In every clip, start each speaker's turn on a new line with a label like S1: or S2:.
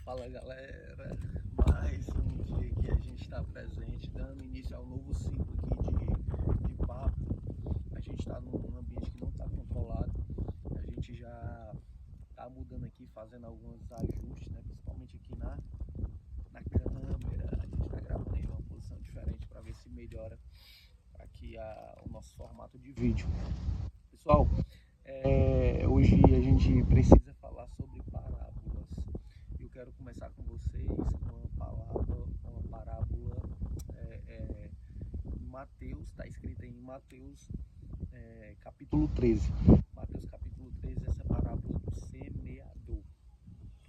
S1: Fala galera, mais um dia que a gente está presente, dando início ao novo ciclo aqui de papo. A gente está num ambiente que não está controlado, a gente já está mudando aqui, fazendo alguns ajustes, né? Principalmente aqui na câmera. A gente está gravando em uma posição diferente para ver se melhora aqui o nosso formato de vídeo. Pessoal, hoje a gente precisa falar sobre parábolas. Eu quero começar com vocês com uma parábola em Mateus, está escrita em Mateus capítulo 13. Mateus capítulo 13, essa parábola do semeador.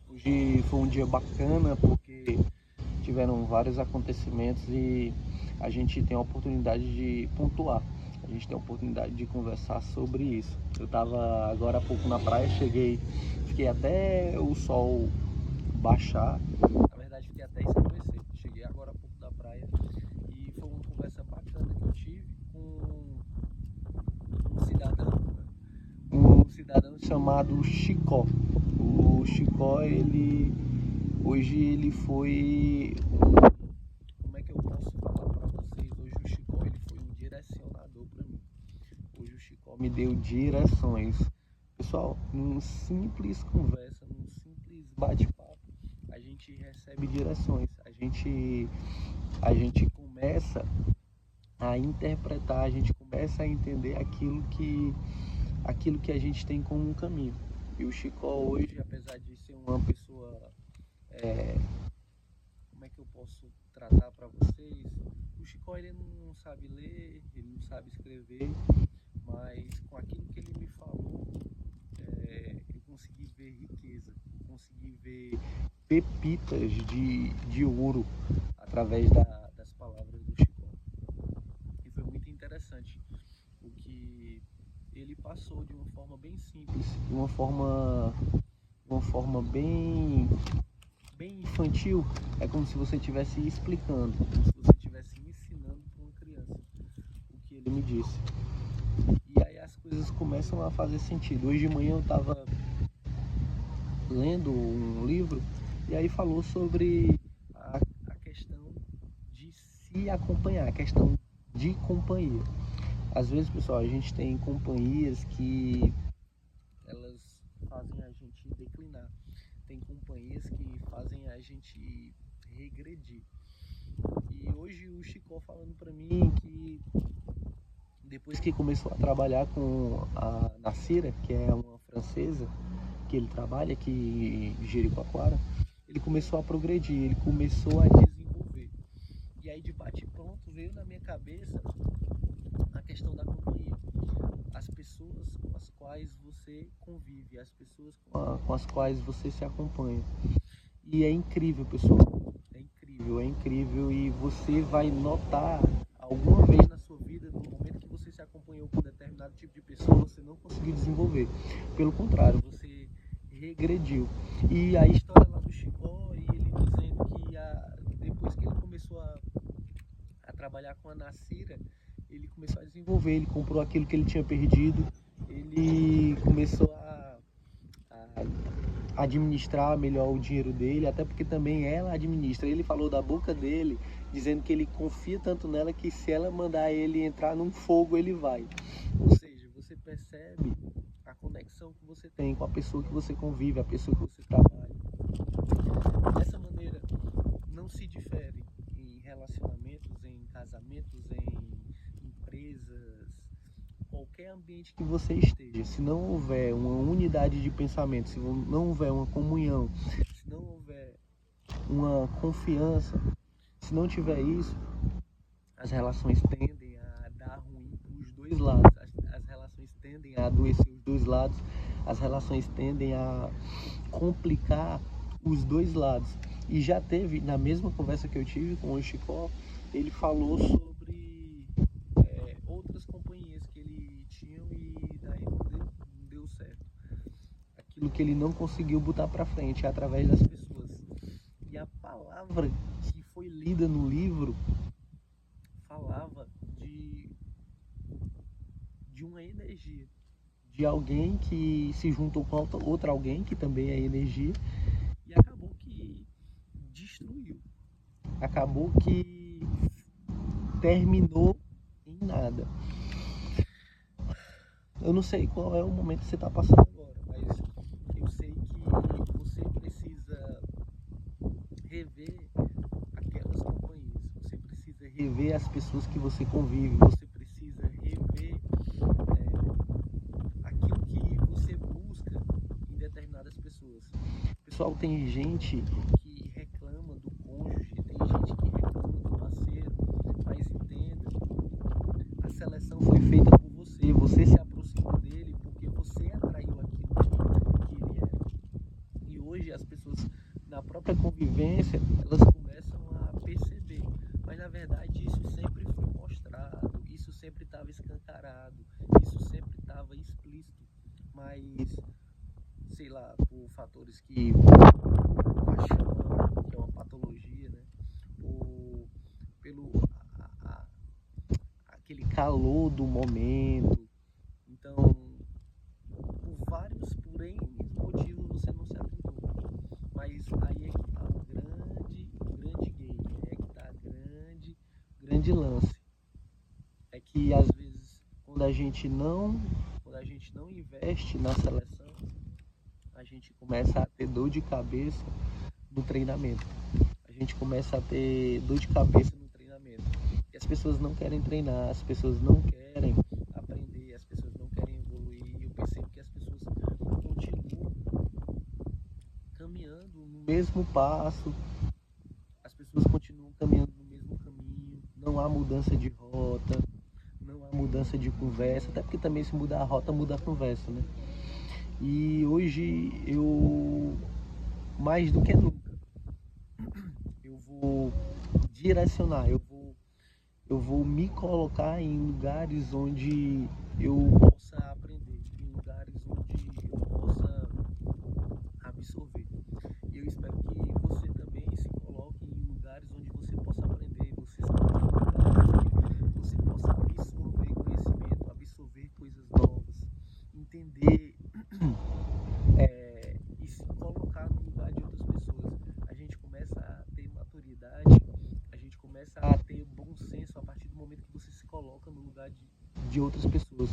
S1: Hoje foi um dia bacana porque tiveram vários acontecimentos e a gente tem a oportunidade de pontuar. A gente tem a oportunidade de conversar sobre isso. Eu estava agora há pouco na praia, fiquei até o sol baixar. Na verdade, fiquei até escurecer. Cheguei agora há pouco da praia e foi uma conversa bacana que eu tive com um cidadão chamado Chicó. O Chicó, hoje ele foi, como é que eu posso falar para vocês? Hoje o Chicó ele foi um direcionador para mim. Hoje o Chicó me deu direções. Pessoal, numa simples conversa, num simples bate-papo, a gente recebe direções. A gente começa a interpretar, a gente começa a entender aquilo que a gente tem como um caminho. E o Chicó hoje, apesar de ser uma pessoa, como é que eu posso tratar para vocês? O Chicó ele não sabe ler, ele não sabe escrever, mas com aquilo que ele me falou, eu consegui ver riqueza, consegui ver pepitas de ouro através das palavras do Chicó. E foi muito interessante o que ele passou de uma forma bem simples, de uma forma bem infantil. É como se você estivesse explicando, como se você estivesse ensinando para uma criança o que ele me disse. E aí as coisas começam a fazer sentido. Hoje de manhã eu estava lendo um livro e aí falou sobre a questão de se acompanhar, a questão de companhia. Às vezes, pessoal, a gente tem companhias que elas fazem a gente declinar. Tem companhias que fazem a gente regredir. E hoje o Chicó falando para mim que depois que começou a trabalhar com a Nacira, que é uma francesa que ele trabalha aqui em Jericoacoara, ele começou a progredir, ele começou a desenvolver. E aí de bate-pronto veio na minha cabeça a questão da companhia. As pessoas com as quais você convive, as pessoas com as quais você se acompanha. E é incrível, pessoal. É incrível e você vai notar alguma vez na sua vida, no momento que você se acompanhou com determinado tipo de pessoa, você não conseguiu desenvolver. Pelo contrário, você regrediu. E a história lá do Chicó, e ele dizendo que depois que ele começou a trabalhar com a Nacira, ele começou a desenvolver, ele comprou aquilo que ele tinha perdido, ele começou a administrar melhor o dinheiro dele, até porque também ela administra. Ele falou da boca dele, dizendo que ele confia tanto nela que se ela mandar ele entrar num fogo, ele vai. Ou seja, você percebe a conexão que você tem com a pessoa que você convive, a pessoa que você trabalha. Dessa maneira, não se difere em relacionamentos, em casamentos, em empresas, qualquer ambiente que você esteja. Se não houver uma unidade de pensamento, se não houver uma comunhão, se não houver uma confiança, se não tiver isso, as relações tendem a dar ruim para os dois lados, as relações tendem a adoecer os dois lados, as relações tendem a complicar os dois lados. E já teve, na mesma conversa que eu tive com o Chicó, ele falou sobre outras companhias que ele tinha e daí não deu certo. Aquilo que ele não conseguiu botar para frente é através das pessoas. E a palavra que foi lida no livro falava de uma energia, de alguém que se juntou com outra alguém que também é energia, e acabou que acabou que terminou em nada. Eu não sei qual é o momento que você está passando agora, mas eu sei que você precisa rever aquelas companhias, você precisa rever as pessoas que você convive, você precisa rever aquilo que você busca em determinadas pessoas. Pessoal, tem gente que reclama do cônjuge, tem gente que reclama do parceiro, mas entenda, a seleção foi feita por você, você se aproximou dele porque você atraiu aquilo que ele era. E hoje as pessoas, na própria convivência, elas começam a perceber, mas na verdade isso sempre foi mostrado, isso sempre estava escancarado, isso sempre estava explícito, mas sei lá, por fatores que paixão, que é uma patologia, né? Por, pelo aquele calor do momento. Então, por N motivos você não se atentou. Mas aí é que tá o grande game, é que tá grande lance. É que às vezes quando a gente não investe na seleção, a gente começa a ter dor de cabeça no treinamento. A gente começa a ter dor de cabeça no treinamento. E as pessoas não querem treinar, as pessoas não querem aprender, as pessoas não querem evoluir. E eu percebo que as pessoas continuam caminhando no mesmo passo, as pessoas continuam caminhando no mesmo caminho, não há mudança de rota, não há mudança de conversa, até porque também se mudar a rota, muda a conversa, né? E hoje eu, mais do que nunca, eu vou direcionar, eu vou me colocar em lugares onde eu possa aprender, em lugares onde eu possa absorver. E eu espero que você também se coloque em lugares onde você possa aprender, você se coloque em lugares onde você possa absorver conhecimento, absorver coisas novas, entender e se colocar no lugar de outras pessoas. A gente começa a ter maturidade, a gente começa a ter bom senso a partir do momento que você se coloca no lugar de outras pessoas,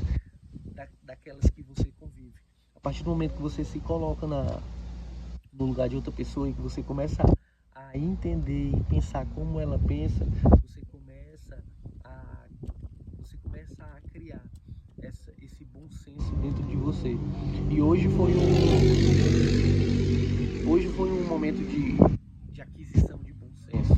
S1: daquelas que você convive. A partir do momento que você se coloca no lugar de outra pessoa e que você começa a entender e pensar como ela pensa, você começa a criar esse bom senso dentro de você. E hoje foi um momento de aquisição de bom senso.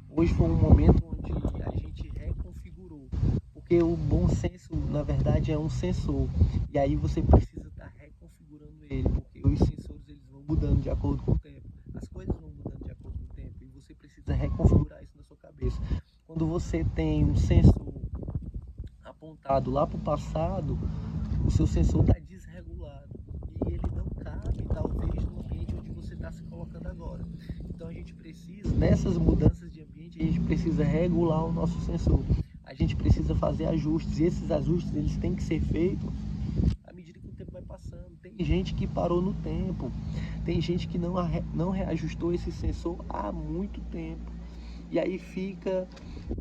S1: Hoje foi um momento onde a gente reconfigurou, porque o bom senso, na verdade, é um sensor. E aí você precisa estar reconfigurando ele, porque os sensores eles vão mudando de acordo com o tempo. As coisas vão mudando de acordo com o tempo e você precisa reconfigurar isso na sua cabeça. Quando você tem um sensor apontado lá para o passado, o seu sensor está desregulado e ele não cabe, talvez, no ambiente onde você está se colocando agora. Então a gente precisa, nessas mudanças de ambiente, a gente precisa regular o nosso sensor. A gente precisa fazer ajustes, e esses ajustes eles têm que ser feitos à medida que o tempo vai passando. Tem gente que parou no tempo, tem gente que não reajustou esse sensor há muito tempo. E aí fica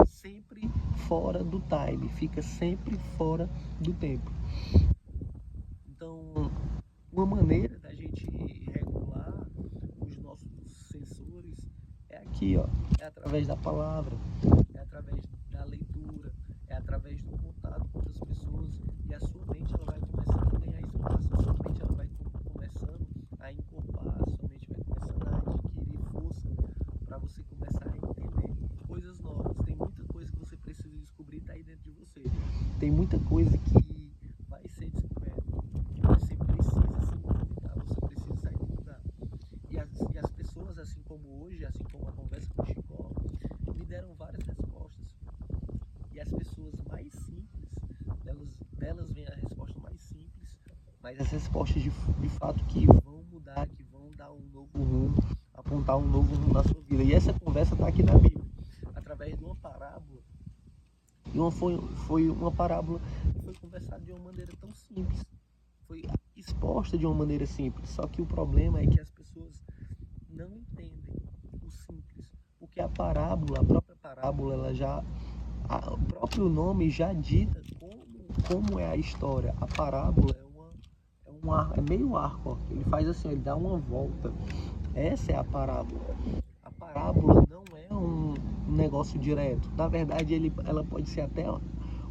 S1: sempre fora do time, fica sempre fora do tempo. Então, uma maneira da gente regular os nossos sensores é aqui, ó, é através da palavra, é através da leitura, é através do contato com outras pessoas, e a sua mente ela vai começando a ganhar espaço, a sua mente ela vai começando a encorpar, a sua mente vai começando a adquirir força para você começar a entender coisas novas. Tem muita coisa que você precisa descobrir, tá aí dentro de você. Tem muita coisa que vai ser descoberta. Você precisa se movimentar, você precisa sair do lugar. E as pessoas, assim como hoje, assim como a conversa com o Chicó, me deram várias respostas. E as pessoas mais simples, delas vem a resposta mais simples, mas as respostas de fato que vão mudar, que vão dar um novo rumo, apontar um novo rumo na sua vida. E essa conversa está aqui na Bíblia, através de uma parábola. E foi uma parábola que foi conversada de uma maneira tão simples, foi exposta de uma maneira simples. Só que o problema é que as pessoas não entendem o simples, porque a própria parábola, o próprio nome já dita como é a história. A parábola é meio arco, ó. Ele faz assim, ele dá uma volta. Essa é a parábola. A parábola não é um negócio direto. Na verdade, ela pode ser até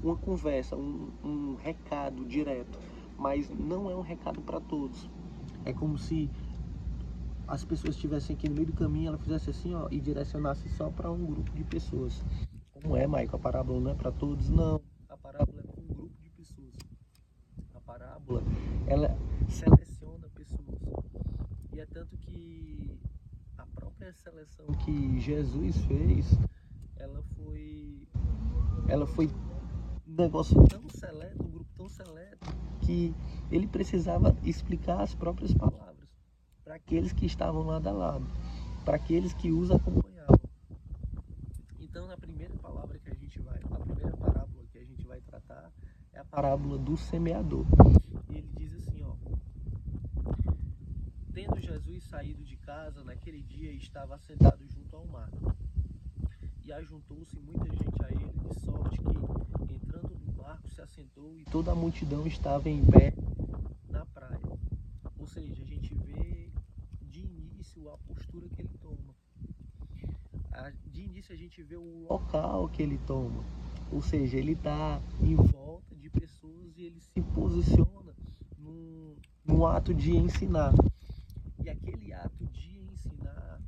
S1: uma conversa, um recado direto, mas não é um recado para todos. É como se as pessoas estivessem aqui no meio do caminho, ela fizesse assim, ó, e direcionasse só para um grupo de pessoas. Como é, Maico? A parábola não é para todos? Não. A parábola é para um grupo de pessoas. A parábola, ela seleciona pessoas. E é tanto que a própria seleção que Jesus fez, ela foi um negócio tão seleto, um grupo tão seleto, que ele precisava explicar as próprias palavras para aqueles que estavam lado a lado, para aqueles que os acompanhavam. Então, a primeira parábola que a gente vai tratar é a parábola do semeador. E ele diz assim, ó: tendo Jesus saído de casa, naquele dia estava sentado junto ao mar. E ajuntou-se muita gente a ele, de sorte que, entrando no barco, se assentou e toda a multidão estava em pé na praia. Ou seja, a gente vê de início a postura que ele toma. De início a gente vê o local que ele toma. Ou seja, ele está em volta de pessoas e ele se posiciona no ato de ensinar. E aquele ato de ensinar,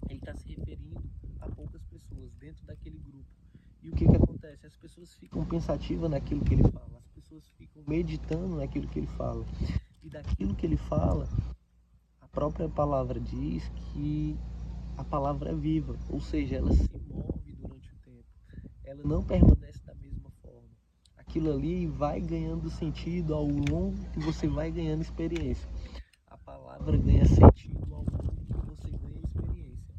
S1: ele está se referindo a poucas pessoas dentro daquele grupo. E o que acontece? As pessoas ficam pensativas naquilo que ele fala, as pessoas ficam meditando naquilo que ele fala. E daquilo que ele fala, a própria palavra diz que a palavra é viva, ou seja, ela se move durante o tempo, ela não permanece da mesma forma. Aquilo ali vai ganhando sentido ao longo que você vai ganhando experiência. A palavra ganha sentido ao longo que você ganha experiência.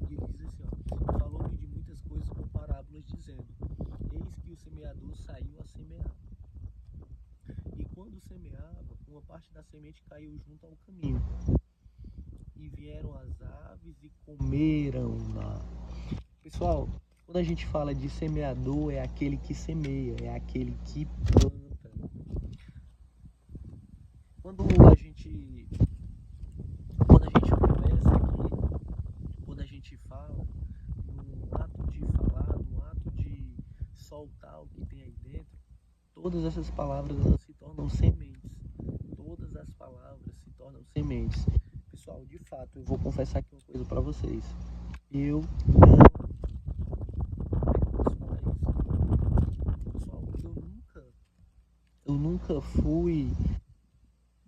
S1: E ele diz assim, ó: falou-lhe de muitas coisas com parábolas, dizendo: eis que o semeador saiu a semear. E quando semeava, uma parte da semente caiu junto ao caminho. E vieram as aves e comeram-na. Pessoal, quando a gente fala de semeador, é aquele que semeia, é aquele que planta. Quando a gente conversa aqui, quando a gente fala, no ato de falar, no ato de soltar o que tem aí dentro, todas essas palavras elas se tornam sementes. Todas as palavras se tornam sementes. Pessoal, de fato, eu vou confessar aqui uma coisa para vocês. Eu não... Como é que eu posso falar isso? Pessoal, eu nunca fui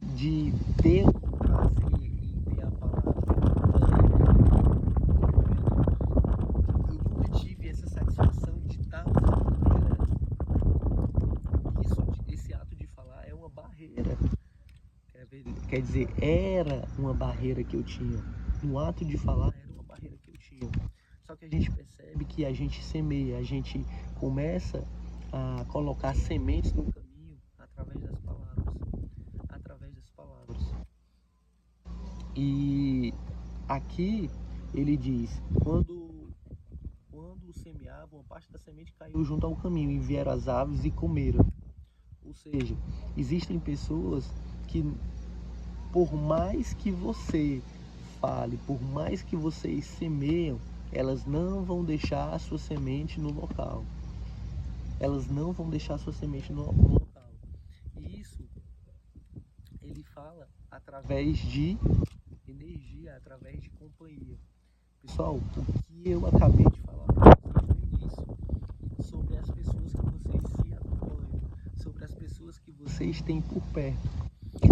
S1: de ter o prazer em ter a palavra. Eu nunca tive essa satisfação de estar falando direto. Esse ato de falar é uma barreira. Quer dizer, era uma barreira que eu tinha. No ato de falar era uma barreira que eu tinha. Só que a gente percebe que a gente semeia, a gente começa a colocar sementes no caminho através das palavras. Através das palavras. E aqui ele diz: quando semeava, uma parte da semente caiu junto ao caminho e vieram as aves e comeram. Ou seja, existem pessoas que, por mais que você fale, por mais que vocês semeiam, elas não vão deixar a sua semente no local. Elas não vão deixar a sua semente no local. E isso ele fala através de energia, através de companhia. Pessoal, o que eu acabei de falar para vocês no início, sobre as pessoas que vocês se acompanham, sobre as pessoas que vocês têm por perto.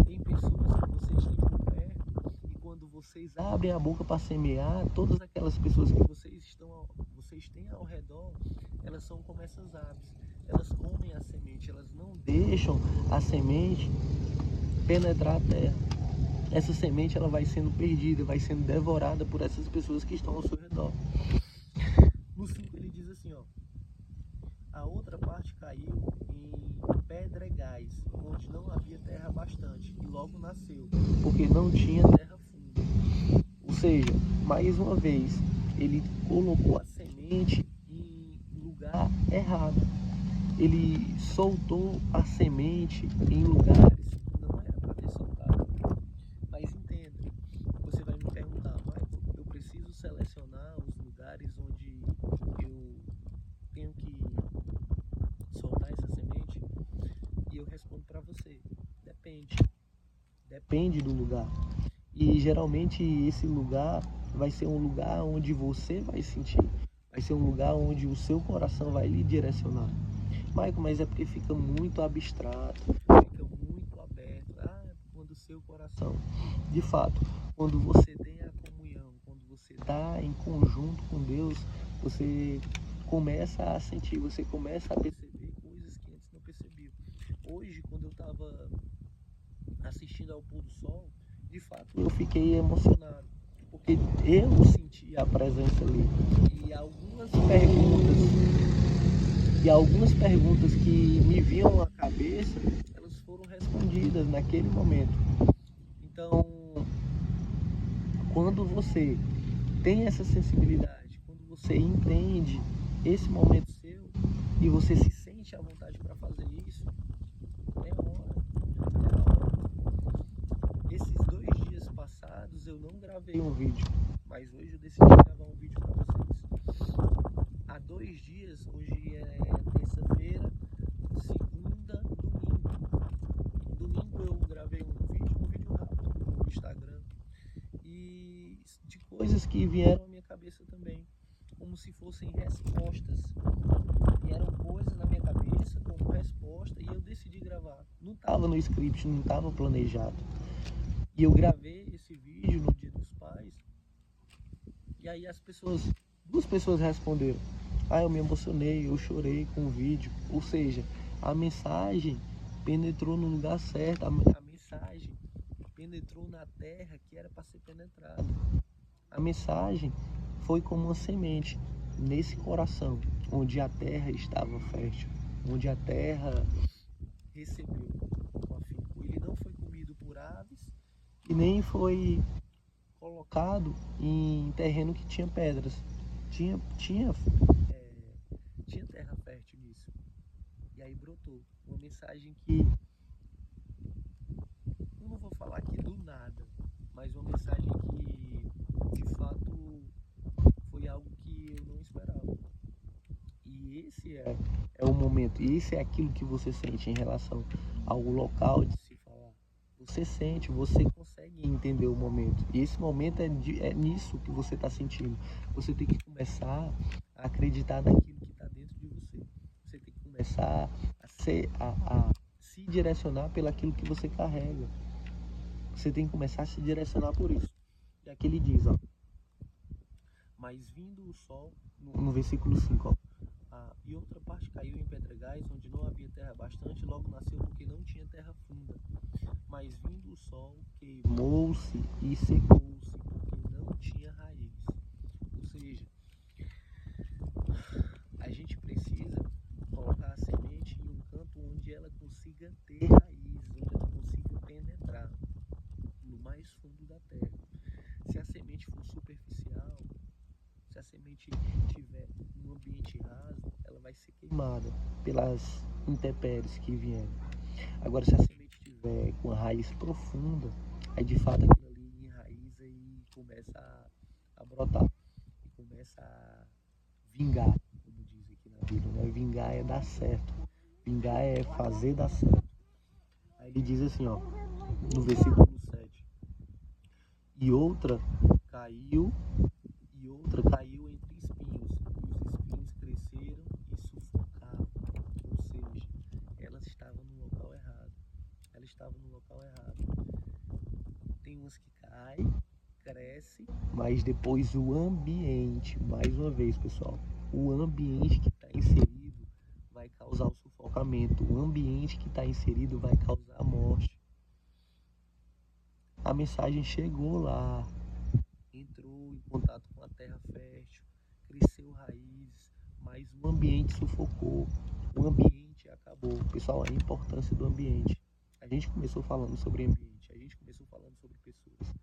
S1: Tem pessoas que vocês têm por perto e quando vocês abrem a boca para semear, todas aquelas pessoas que vocês têm ao redor, elas são como essas aves. Elas comem a semente, elas não deixam a semente penetrar a terra. Essa semente ela vai sendo perdida, vai sendo devorada por essas pessoas que estão ao seu redor. No 5 ele diz assim, ó: a outra parte caiu em pedregais, onde não havia terra bastante, e logo nasceu, porque não tinha terra funda. Ou seja, mais uma vez, ele colocou a semente em lugar errado. Ele soltou a semente em lugares que não era para ter soltado. Mas entenda, você vai me perguntar, Michael, eu preciso selecionar os lugares onde eu tenho que soltar essa semente? E eu respondo para você, depende. Depende do lugar. E geralmente esse lugar vai ser um lugar onde você vai sentir. Vai ser um lugar onde o seu coração vai lhe direcionar. Michael, mas é porque fica muito abstrato, fica muito aberto. Quando o seu coração, de fato, quando você tem a comunhão, quando você está em conjunto com Deus, você começa a sentir, você começa a perceber coisas que antes não percebia. Hoje, quando eu estava assistindo ao pôr do sol, de fato eu fiquei emocionado, porque eu senti a presença ali. E algumas perguntas que me vinham à cabeça, elas foram respondidas naquele momento. Então, quando você tem essa sensibilidade, quando você entende esse momento seu e você se sente à vontade para fazer isso, é a hora. Esses 2 dias passados eu não gravei um vídeo, mas hoje eu decidi gravar um vídeo para vocês. Há 2 dias, hoje é terça-feira, segunda, domingo. Domingo eu gravei um vídeo rápido no Instagram, e de coisas que vieram à minha cabeça também, como se fossem respostas. Vieram coisas na minha cabeça como resposta e eu decidi gravar. Não estava no script, não estava planejado. E eu gravei esse vídeo no Dia dos Pais. E aí duas pessoas responderam. Eu me emocionei, eu chorei com o vídeo. Ou seja, a mensagem penetrou no lugar certo. A mensagem penetrou na terra que era para ser penetrada. A mensagem foi como uma semente nesse coração, onde a terra estava fértil, onde a terra recebeu com afinco. Ele não foi comido por aves e nem foi colocado em terreno que tinha pedras. Tinha terra fértil nisso. E aí brotou uma mensagem que, eu não vou falar aqui do nada, mas uma mensagem que de fato foi algo que eu não esperava. E esse é o momento, e esse é aquilo que você sente em relação ao local de se falar. Você sente, você consegue entender o momento. E esse momento é nisso que você está sentindo. Você tem que começar a acreditar naquilo que está dentro de você. Você tem que começar a se direcionar pelaquilo que você carrega. Você tem que começar a se direcionar por isso. E aqui ele diz, mas vindo o sol, no versículo 5, e outra parte caiu em pedregais, onde não havia terra bastante, logo nasceu porque não tinha terra funda. Mas vindo o sol, queimou-se e secou-se, porque não tinha raiz. Ou seja, a gente precisa colocar a semente em um campo onde ela consiga ter raiz, onde ela consiga penetrar no mais fundo da terra. Se a semente for superficial, se a semente estiver num ambiente raso, ela vai ser queimada pelas intempéries que vierem. Agora, se a semente estiver com a raiz profunda, aí de fato aquilo ali enraiza e começa a brotar, e começa a vingar, como diz aqui na Bíblia, né? Vingar é dar certo, vingar é fazer dar certo. Aí ele diz assim, no versículo 7, e outra caiu entre espinhos, e os espinhos cresceram e sufocaram. Ou seja, ela estava no local errado. Tem umas que caem, cresce, mas depois o ambiente, mais uma vez, pessoal, o ambiente que está inserido vai causar o sufocamento, o ambiente que está inserido vai causar a morte. A mensagem chegou lá, entrou em contato com a terra fértil, cresceu raízes, mas o ambiente sufocou, o ambiente acabou. Pessoal, a importância do ambiente. A gente começou falando sobre ambiente, a gente começou falando sobre pessoas.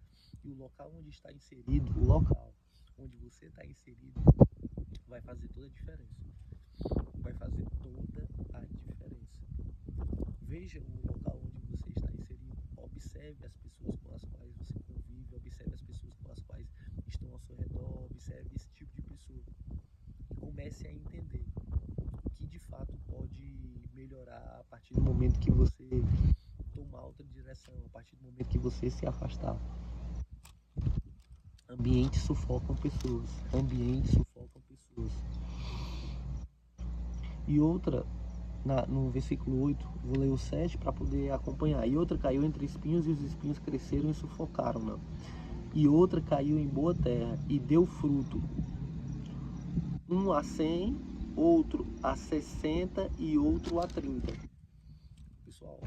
S1: E o local onde está inserido, o local onde você está inserido vai fazer toda a diferença. Vai fazer toda a diferença. Veja o local onde você está inserido. Observe as pessoas com as quais você convive. Observe as pessoas com as quais estão ao seu redor. Observe esse tipo de pessoa. E comece a entender que de fato pode melhorar a partir do momento que você tomar outra direção, a partir do momento que você se afastar. Ambientes sufocam pessoas. Ambientes sufocam pessoas. E outra, no versículo 8, vou ler o 7 para poder acompanhar. E outra caiu entre espinhos, e os espinhos cresceram e sufocaram-na. E outra caiu em boa terra e deu fruto, um a 100, outro a 60 e outro a 30. Pessoal,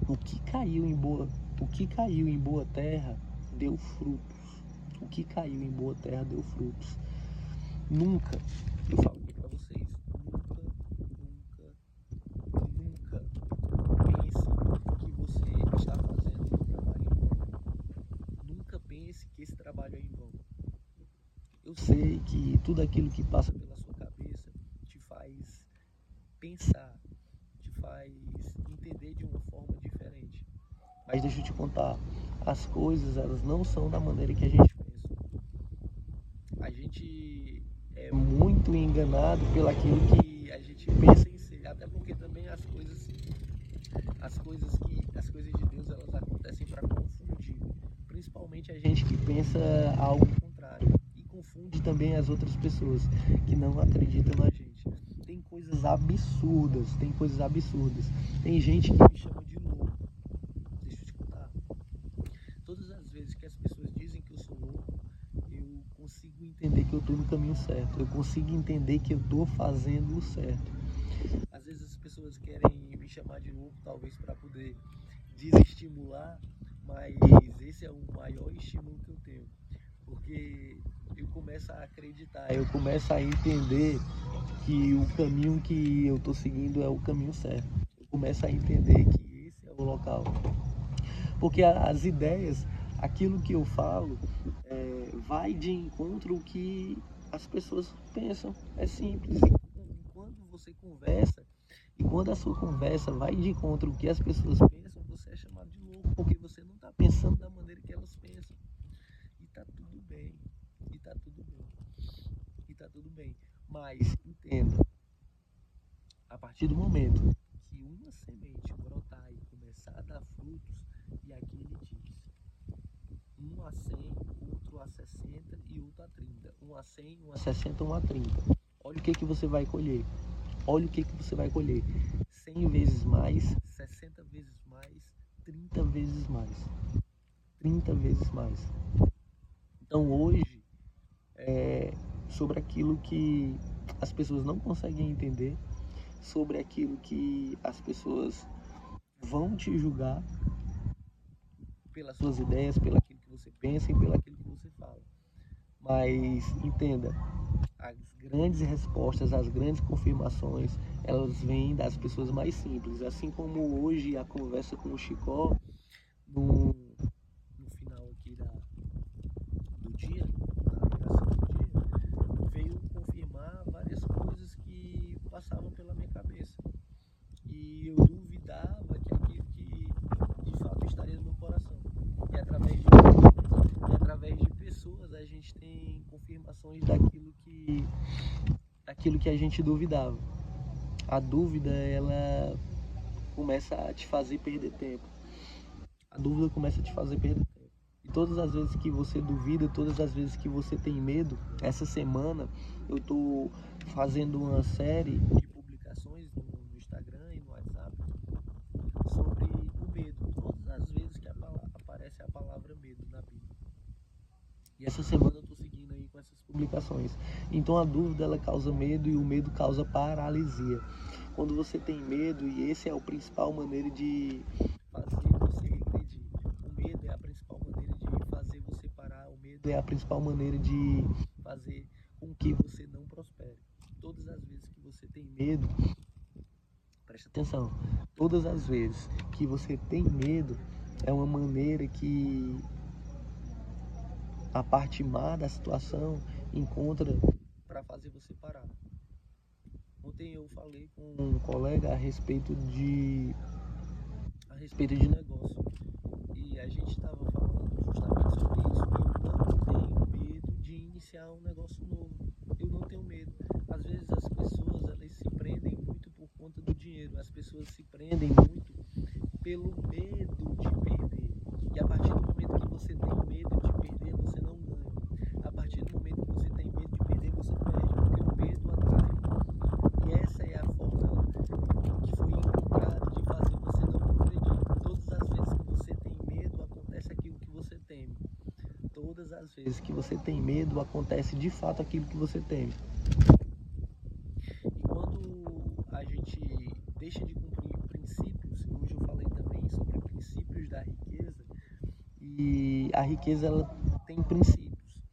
S1: o que caiu em boa terra deu frutos. O que caiu em boa terra deu frutos. Nunca, eu falo aqui para vocês, nunca pense que você está fazendo um trabalho em vão. Nunca pense que esse trabalho é em vão. Eu sei que tudo aquilo que passa pela sua cabeça te faz pensar, te faz entender de uma forma diferente. Mas deixa eu te contar, as coisas elas não são da maneira que a gente pensa. A gente é muito enganado pelaquilo que a gente pensa em ser, até porque também as coisas de Deus elas acontecem para confundir, principalmente a gente que pensa algo contrário, e confunde também as outras pessoas que não acreditam na gente. Tem coisas absurdas. Tem gente que me chama de louco. Deixa eu te contar. Todas as vezes que as pessoas dizem que eu sou louco, eu consigo entender que eu estou no caminho certo. Eu consigo entender que eu estou fazendo o certo. Às vezes as pessoas querem me chamar de louco, talvez para poder desestimular, mas esse é o maior estímulo que eu tenho. Porque eu começo a acreditar, eu começo a entender que o caminho que eu estou seguindo é o caminho certo. Eu começo a entender que esse é o local. Porque as ideias, aquilo que eu falo, vai de encontro ao que as pessoas pensam. É simples. E quando você conversa, e quando a sua conversa vai de encontro ao que as pessoas pensam, você é chamado de louco, porque você não está pensando da maneira que elas pensam. E tá tudo bem. Mas entenda, a partir do momento que uma semente brotar e começar a dar frutos, e aqui ele diz, um a 100, outro a 60 e outro a 30. Um a 100, um a 60, um a 30. Olha o que você vai colher. 100 vezes mais, 60 vezes mais, 30 vezes mais. 30 vezes mais. Então hoje, sobre aquilo que as pessoas não conseguem entender, sobre aquilo que as pessoas vão te julgar pelas suas ideias, pelo aquilo que você pensa e pelo aquilo que você fala. Mas entenda, as grandes respostas, as grandes confirmações, elas vêm das pessoas mais simples. Assim como hoje a conversa com o Chicó, no final aqui do dia, na oração do dia, veio confirmar várias coisas que passavam pela minha cabeça. E eu duvidava que aquilo que de fato estaria no meu coração. E através de pessoas a gente tem confirmações daquilo que a gente duvidava. A dúvida, ela começa a te fazer perder tempo. E todas as vezes que você duvida, todas as vezes que você tem medo, essa semana eu estou fazendo uma série de publicações no Instagram e no WhatsApp sobre o medo. Todas as vezes que aparece a palavra medo na Bíblia. E essa semana eu estou seguindo aí com essas publicações. Então a dúvida, ela causa medo, e o medo causa paralisia. Quando você tem medo, e essa é a principal maneira de fazer você regredir. O medo é a principal maneira de fazer você parar. O medo é a principal maneira de fazer com que você não prospere. Todas as vezes que você tem medo, presta atenção, todas as vezes que você tem medo, é uma maneira que a parte má da situação encontra para fazer você parar. Ontem eu falei com um colega a respeito de negócio, e a gente estava falando justamente sobre isso. Eu não tenho medo de iniciar um negócio novo. Eu não tenho medo. Às vezes as pessoas, elas se prendem muito por conta do dinheiro. As pessoas se prendem muito pelo medo de perder. E a partir do momento que você tem medo de perder, você não ganha. A partir do momento que você tem medo de perder, você perde, porque o medo atrai. E essa é a forma que foi encontrada de fazer você não progredir. Todas as vezes que você tem medo, acontece aquilo que você teme. Todas as vezes que você tem medo, acontece de fato aquilo que você teme. E quando a gente deixa de cumprir princípios, hoje eu falei também sobre princípios da riqueza, e a riqueza, ela tem princípios.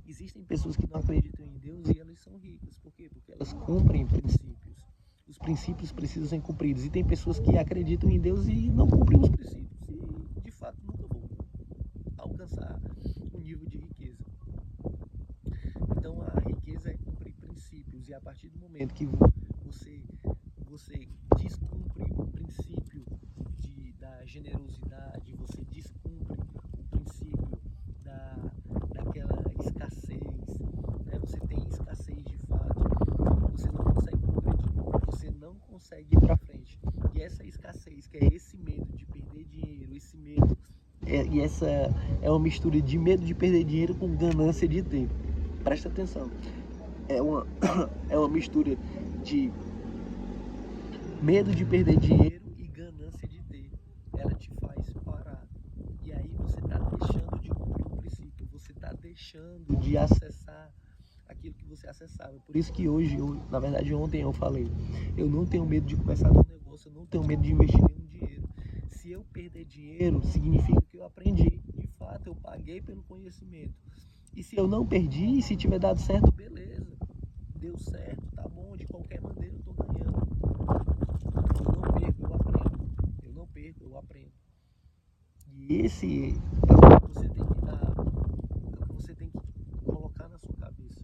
S1: Existem pessoas que não acreditam em Deus e elas são ricas. Por quê? Porque elas cumprem princípios. Os princípios precisam ser cumpridos. E tem pessoas que acreditam em Deus e não cumprem os princípios. E, de fato, nunca vão alcançar um nível de riqueza. Então, a riqueza é cumprir princípios. E a partir do momento que você descumpre o princípio da generosidade, você descumpre o princípio daquela escassez, né? Você tem escassez de fato, você não consegue progredir, você não consegue ir para frente. E essa escassez, que é esse medo de perder dinheiro, esse medo, e essa é uma mistura de medo de perder dinheiro com ganância de ter. Presta atenção, é uma mistura de medo de perder dinheiro e ganância de ter. Ela te faz parar. E aí você está deixando de cumprir o princípio. Você está deixando de acessar aquilo que você acessava. Por isso que hoje, na verdade ontem eu falei, eu não tenho medo de começar um negócio, eu não tenho medo de investir nenhum dinheiro. Se eu perder dinheiro, significa que eu aprendi. De fato, eu paguei pelo conhecimento. E se eu não perdi, se tiver dado certo, beleza. Deu certo, tá bom, de qualquer maneira eu tô ganhando. Eu não perco, eu aprendo. Eu não perco, eu aprendo. E esse é o que você tem que dar, é o que você tem que colocar na sua cabeça.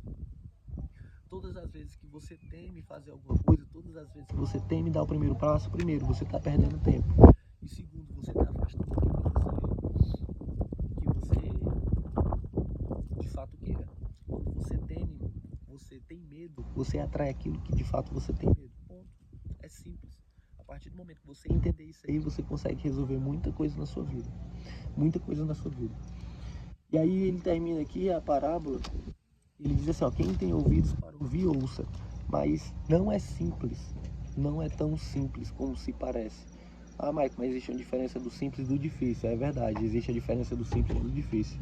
S1: Todas as vezes que você teme fazer alguma coisa, todas as vezes que você teme dar o primeiro passo, primeiro, você está perdendo tempo. E segundo, você está afastando aquilo que você de fato queira. Quando você tem medo, você atrai aquilo que de fato você tem medo. Ponto. É simples. A partir do momento que você entender isso aí, você consegue resolver muita coisa na sua vida. Muita coisa na sua vida. E aí ele termina aqui a parábola, ele diz assim, ó, quem tem ouvidos para ouvir, ouça. Mas não é simples, não é tão simples como se parece. Ah, Mike, mas existe uma diferença do simples e do difícil. É verdade, existe a diferença do simples e do difícil.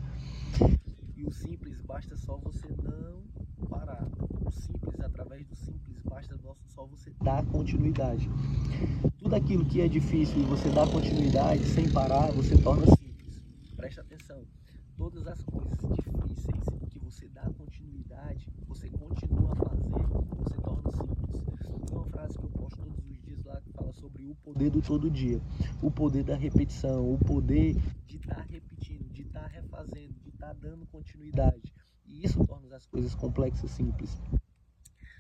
S1: E o simples, basta só você não parar. O simples, através do simples, basta só você dar continuidade. Tudo aquilo que é difícil e você dá continuidade sem parar, você torna simples. Presta atenção. Todas as coisas difíceis que você dá continuidade, você continua a fazer, você torna simples. Tem uma frase que eu posto todos os dias lá que fala sobre o poder do todo dia, o poder da repetição, o poder de estar repetindo, de estar refazendo, de estar dando continuidade. E isso torna as coisas complexas simples.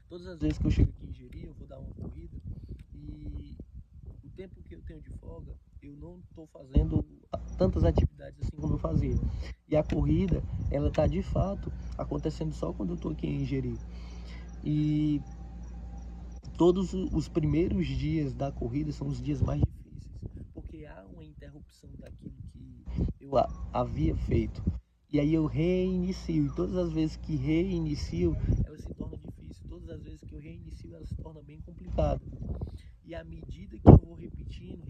S1: Todas as vezes que eu chego aqui em Jeri, eu vou dar uma corrida e o tempo que eu tenho de folga, eu não estou fazendo tantas atividades assim como eu fazia. E a corrida, ela está de fato acontecendo só quando eu estou aqui em Jeri. E todos os primeiros dias da corrida são os dias mais difíceis, porque há uma interrupção daquilo que eu havia feito. E aí eu reinicio, e todas as vezes que reinicio, ela se torna difícil. Todas as vezes que eu reinicio, ela se torna bem complicada. E à medida que eu vou repetindo,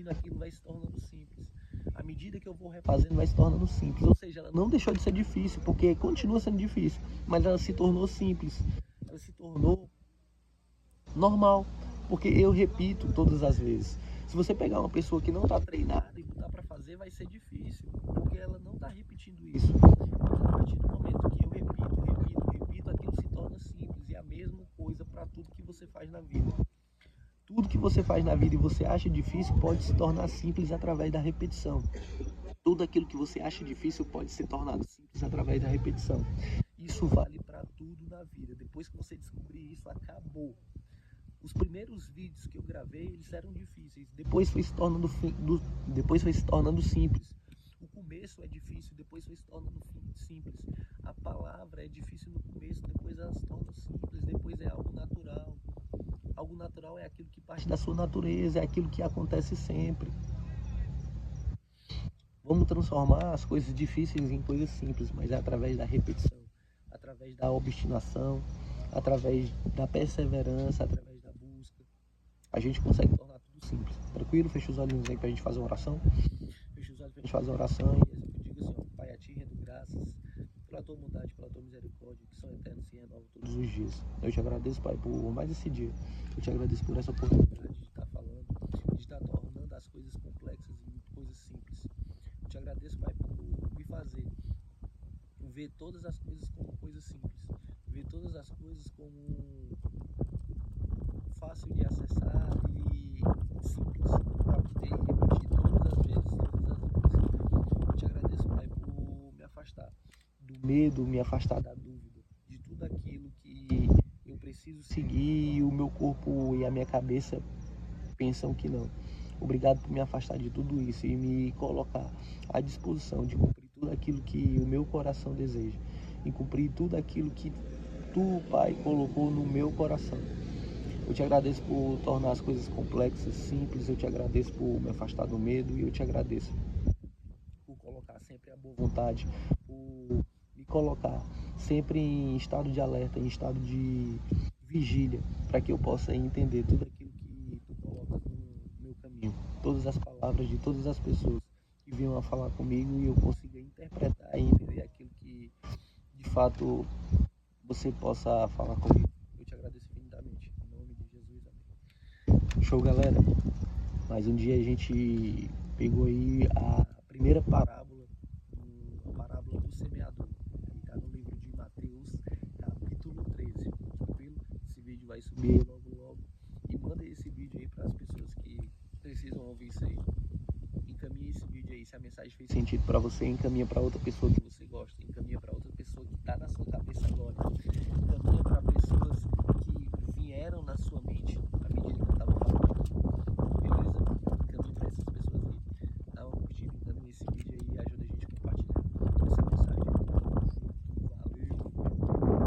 S1: aquilo vai se tornando simples. À medida que eu vou refazendo, vai se tornando simples. Ou seja, ela não deixou de ser difícil, porque continua sendo difícil, mas ela se tornou simples. Ela se tornou normal, porque eu repito todas as vezes. Se você pegar uma pessoa que não está treinada e botar para fazer, vai ser difícil, porque ela não está repetindo isso. Então, a partir do momento que eu repito, aquilo se torna simples. E a mesma coisa para tudo que você faz na vida. Tudo que você faz na vida e você acha difícil pode se tornar simples através da repetição. Tudo aquilo que você acha difícil pode ser tornado simples através da repetição. Isso vale para tudo na vida. Depois que você descobrir isso, acabou. Os primeiros vídeos que eu gravei, eles eram difíceis. Depois foi se tornando simples. O começo é difícil, depois foi se tornando simples. A palavra é difícil no começo, depois ela se torna simples, depois é algo natural. Algo natural é aquilo que parte da sua natureza, é aquilo que acontece sempre. Vamos transformar as coisas difíceis em coisas simples, mas é através da repetição, através da obstinação, através da perseverança, através da busca. A gente consegue tornar tudo simples. Tranquilo? Fecha os olhinhos aí pra gente fazer uma oração. Fecha os olhos pra gente fazer uma oração e eu digo assim, ó, Pai, a Ti rendo graças pela Tua bondade, pela Tua misericórdia, que são eternos e se renovam todos os dias. Eu te agradeço, Pai, por mais esse dia. Eu te agradeço por essa oportunidade de estar falando, de estar tornando as coisas complexas em coisas simples. Eu te agradeço, Pai, por me fazer ver todas as coisas como coisas simples, ver todas as coisas como fácil de acessar e simples para poder repetir todas as vezes. Eu te agradeço, Pai, por me afastar do medo, me afastar da dúvida, de tudo aquilo que eu preciso seguir e o meu corpo e a minha cabeça pensam que não. Obrigado por me afastar de tudo isso e me colocar à disposição de cumprir tudo aquilo que o meu coração deseja e cumprir tudo aquilo que Tu, Pai, colocou no meu coração. Eu te agradeço por tornar as coisas complexas simples, eu te agradeço por me afastar do medo e eu te agradeço por colocar sempre a boa vontade, por me colocar sempre em estado de alerta, em estado de vigília, para que eu possa entender tudo aquilo que Tu colocas no meu caminho, todas as palavras de todas as pessoas que vinham a falar comigo e eu consiga interpretar e entender aquilo que de fato você possa falar comigo. Eu te agradeço infinitamente. Em nome de Jesus, amém. Show, galera. Mais um dia a gente pegou aí a primeira parábola, a parábola do semeador. Que está no livro de Mateus, capítulo 13. Tranquilo? Esse vídeo vai subir aí logo logo. E manda esse vídeo aí para as pessoas que precisam ouvir isso aí. Encaminha esse vídeo aí, se a mensagem fez sentido para você, encaminha para outra pessoa que você gosta, encaminha para outra pessoa que está na sua cabeça agora.